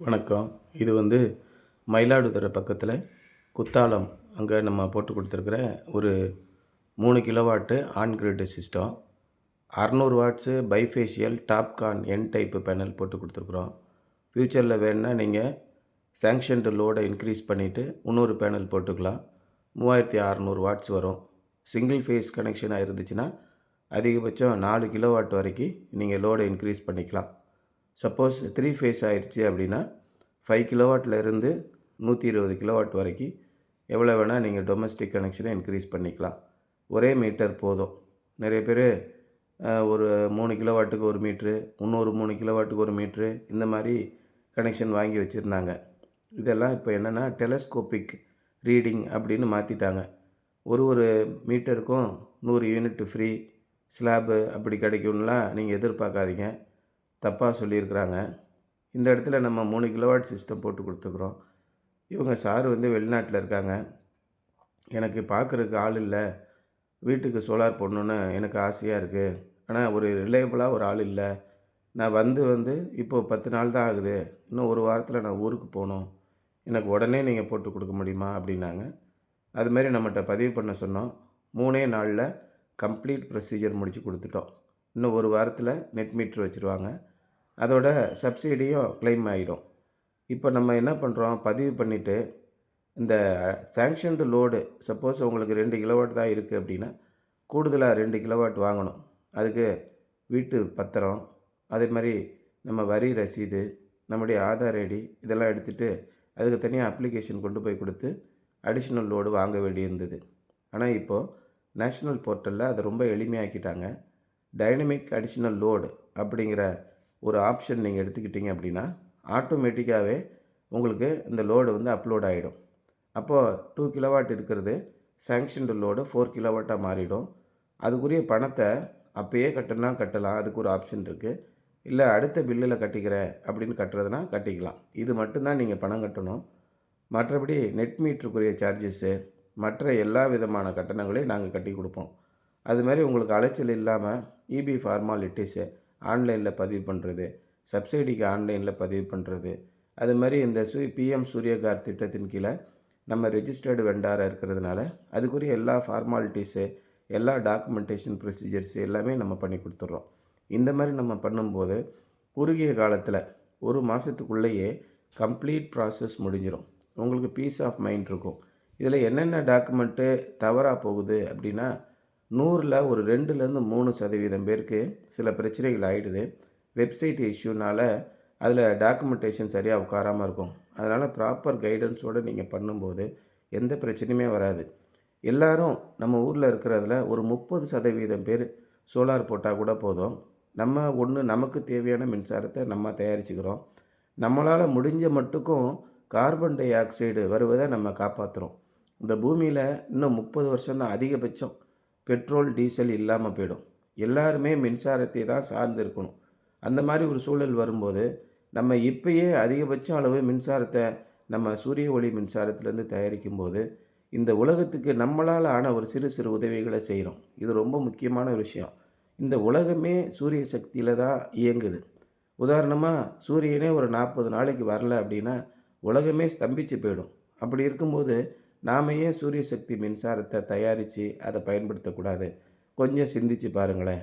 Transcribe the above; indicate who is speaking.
Speaker 1: வணக்கம். இது மயிலாடுதுறை பக்கத்தில் குத்தாலம் அங்கே நம்ம போட்டு கொடுத்துருக்குற ஒரு 3 kilowatt on grid system. 600 watts bifacial TOPCon N type panel போட்டு கொடுத்துருக்குறோம். ஃப்யூச்சரில் வேணுன்னா நீங்கள் சேங்ஷன்டு லோடை இன்க்ரீஸ் பண்ணிவிட்டு இன்னொரு பேனல் போட்டுக்கலாம். 3600 வாட்ஸ் வரும். சிங்கிள் ஃபேஸ் கனெக்ஷனாக இருந்துச்சுன்னா அதிகபட்சம் 4 கிலோவாட் வரைக்கும் நீங்கள் லோடை இன்க்ரீஸ் பண்ணிக்கலாம். சப்போஸ் 3 ஃபேஸ் ஆயிடுச்சு அப்படின்னா 5 கிலோவாட்டில் 120 கிலோவாட் வரைக்கும் எவ்வளோ வேணால் நீங்கள் டொமஸ்டிக் கனெக்ஷனை இன்க்ரீஸ் பண்ணிக்கலாம். ஒரே மீட்டர் போதும். நிறைய பேர் ஒரு 3 கிலோவாட்டுக்கு ஒரு மீட்ரு, இன்னொரு 3 கிலோவாட்டுக்கு ஒரு மீட்ரு, இந்த மாதிரி கனெக்ஷன் வாங்கி வச்சுருந்தாங்க. இதெல்லாம் இப்போ என்னென்னா டெலஸ்கோபிக் ரீடிங் அப்படின்னு மாற்றிட்டாங்க. ஒரு மீட்டருக்கும் 100 யூனிட் ஃப்ரீ ஸ்லாபு அப்படி கிடைக்கும்லாம் நீங்கள் எதிர்பார்க்காதீங்க. தப்பாக சொல்லியிருக்கிறாங்க. இந்த இடத்துல நம்ம 3 கிலோவாட் சிஸ்டம் போட்டு கொடுத்துக்குறோம். இவங்க சார் வெளிநாட்டில் இருக்காங்க. எனக்கு பார்க்குறதுக்கு ஆள் இல்லை, வீட்டுக்கு சோலார் போடணுன்னு எனக்கு ஆசையாக இருக்குது, ஆனால் ஒரு ரிலையபிளாக ஒரு ஆள் இல்லை, நான் இப்போது 10 நாள் தான் ஆகுது, இன்னும் ஒரு வாரத்தில் நான் ஊருக்கு போகணும், எனக்கு உடனே நீங்கள் போட்டு கொடுக்க முடியுமா அப்படின்னாங்க. அதுமாரி நம்மகிட்ட பதிவு பண்ண சொன்னோம். 3 நாளில் கம்ப்ளீட் ப்ரொசீஜர் முடித்து கொடுத்துட்டோம். இன்னும் ஒரு வாரத்தில் நெட் மீட்ரு வச்சுருவாங்க. அதோட சப்சிடியும் கிளைம் ஆகிடும். இப்போ நம்ம என்ன பண்ணுறோம், பதிவு பண்ணிவிட்டு இந்த சேங்ஷன்டு லோடு சப்போஸ் உங்களுக்கு 2 கிலோவாட் தான் இருக்குது அப்படின்னா கூடுதலாக 2 கிலோவாட் வாங்கணும். அதுக்கு வீட்டு பத்திரம், அதே மாதிரி நம்ம வரி ரசீது, நம்முடைய ஆதார் ஐடி இதெல்லாம் எடுத்துகிட்டு அதுக்கு தனியாக அப்ளிகேஷன் கொண்டு போய் கொடுத்து அடிஷ்னல் லோடு வாங்க வேண்டியிருந்தது. ஆனால் இப்போது நேஷ்னல் போர்ட்டலில் அதை ரொம்ப எளிமையாக்கிட்டாங்க. டைனமிக் அடிஷ்னல் லோடு அப்படிங்கிற ஒரு ஆப்ஷன் நீங்கள் எடுத்துக்கிட்டிங்க அப்படின்னா ஆட்டோமேட்டிக்காகவே உங்களுக்கு இந்த லோடு அப்லோட் ஆகிடும். அப்போது 2 கிலோவாட் இருக்கிறது சேங்ஷன்டு லோடு 4 கிலோவாட்டாக மாறிடும். அதுக்குரிய பணத்தை அப்போயே கட்டணும்னா கட்டலாம், அதுக்கு ஒரு ஆப்ஷன் இருக்குது. இல்லை அடுத்த பில்லில் கட்டிக்கிறேன் அப்படின்னு கட்டுறதுனா கட்டிக்கலாம். இது மட்டும்தான் நீங்கள் பணம் கட்டணும். மற்றபடி நெட் மீட்டருக்குரிய சார்ஜஸ்ஸு மற்ற எல்லா விதமான கட்டணங்களையும் நாங்கள் கட்டி கொடுப்போம். அது மாதிரி உங்களுக்கு அலைச்சல் இல்லாமல் இபி ஃபார்மாலிட்டிஸு ஆன்லைனில் பதிவு பண்ணுறது, சப்சிடிக்கு ஆன்லைனில் பதிவு பண்ணுறது, அது மாதிரி இந்த பிஎம் சூரியகார் திட்டத்தின் கீழே நம்ம ரெஜிஸ்டர்டு வெண்டாராக இருக்கிறதுனால அதுக்குரிய எல்லா ஃபார்மாலிட்டிஸு, எல்லா டாக்குமெண்டேஷன் ப்ரொசீஜர்ஸு எல்லாமே நம்ம பண்ணி கொடுத்துட்றோம். இந்த மாதிரி நம்ம பண்ணும்போது குறுகிய காலத்தில் ஒரு மாதத்துக்குள்ளேயே கம்ப்ளீட் ப்ராசஸ் முடிஞ்சிடும். உங்களுக்கு பீஸ் ஆஃப் மைண்ட் இருக்கும். இதில் என்னென்ன டாக்குமெண்ட்டு தவறாக போகுது அப்படின்னா 100ல் ஒரு 2-3% பேருக்கு சில பிரச்சனைகள் ஆகிடுது. வெப்சைட் இஷ்யூனால் அதில் டாக்குமெண்டேஷன் சரியாக உட்காராமல் இருக்கும். அதனால் ப்ராப்பர் கைடன்ஸோடு நீங்கள் பண்ணும்போது எந்த பிரச்சனையுமே வராது. எல்லோரும் நம்ம ஊரில் இருக்கிறதுல ஒரு 30% பேர் சோலார் போட்டால் கூட போதும். நமக்கு தேவையான மின்சாரத்தை நம்ம தயாரிச்சுக்கிறோம். நம்மளால் முடிஞ்ச மட்டுக்கும் கார்பன் டை ஆக்சைடு வருவதை நம்ம காப்பாற்றுறோம். இந்த பூமியில் இன்னும் 30 வருஷம்தான் அதிகபட்சம் பெட்ரோல் டீசல் இல்லாமல் போயிடும். எல்லாருமே மின்சாரத்தை தான் சார்ந்து இருக்கணும். அந்த மாதிரி ஒரு சூழல் வரும்போது நம்ம இப்போயே அதிகபட்ச அளவு மின்சாரத்தை நம்ம சூரிய ஒளி மின்சாரத்திலேருந்து தயாரிக்கும்போது இந்த உலகத்துக்கு நம்மளால் ஆன ஒரு சிறு சிறு உதவிகளை செய்கிறோம். இது ரொம்ப முக்கியமான விஷயம். இந்த உலகமே சூரிய சக்தியில் தான் இயங்குது. உதாரணமாக சூரியனே ஒரு 40 நாளைக்கு வரல அப்படின்னா உலகமே ஸ்தம்பிச்சு போயிடும். அப்படி இருக்கும்போது நாம் ஏன் சூரிய சக்தி மின்சாரத்தை தயாரித்து அதை பயன்படுத்தக்கூடாது? கொஞ்சம் சிந்திச்சு பாருங்களேன்.